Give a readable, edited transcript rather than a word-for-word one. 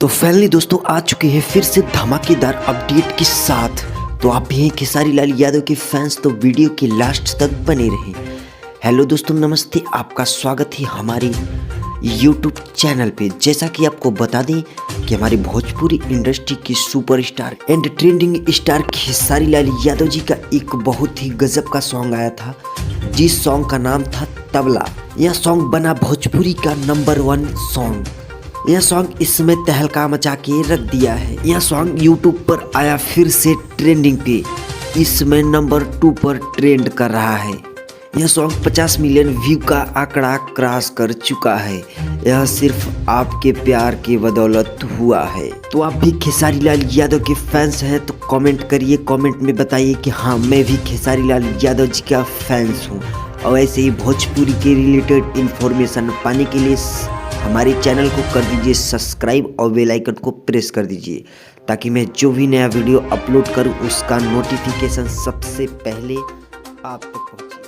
तो फाइनली दोस्तों आ चुके हैं फिर से धमाकेदार अपडेट के साथ। तो आप भी हैं खेसारी लाल यादव के फैंस तो वीडियो के लास्ट तक बने रहें। हेलो दोस्तों नमस्ते, आपका स्वागत है हमारे यूट्यूब चैनल पे। जैसा कि आपको बता दें कि हमारी भोजपुरी इंडस्ट्री की superstar and trending star Khesari Lal Yadav ji का एक बहुत ही गजब का सॉन्ग आया था, जिस सॉन्ग का नाम था तबला। यह सॉन्ग बना भोजपुरी का नंबर 1 सॉन्ग। यह सॉन्ग इसमें तहलका मचा के रख दिया है। यह सॉन्ग यूट्यूब पर आया फिर से ट्रेंडिंग पे, इसमें नंबर 2 पर ट्रेंड कर रहा है। यह सॉन्ग 50 मिलियन व्यू का आंकड़ा क्रॉस कर चुका है। यह सिर्फ आपके प्यार की बदौलत हुआ है। तो आप भी खेसारी लाल यादव के फैंस हैं तो कमेंट करिए, कमेंट में बताइए कि हाँ मैं भी खेसारी लाल यादव जी का फैंस हूँ। और ऐसे ही भोजपुरी के रिलेटेड इन्फॉर्मेशन पाने के लिए हमारे चैनल को कर दीजिए सब्सक्राइब और बेल आइकन को प्रेस कर दीजिए, ताकि मैं जो भी नया वीडियो अपलोड करूं उसका नोटिफिकेशन सबसे पहले आप तक पहुंचे।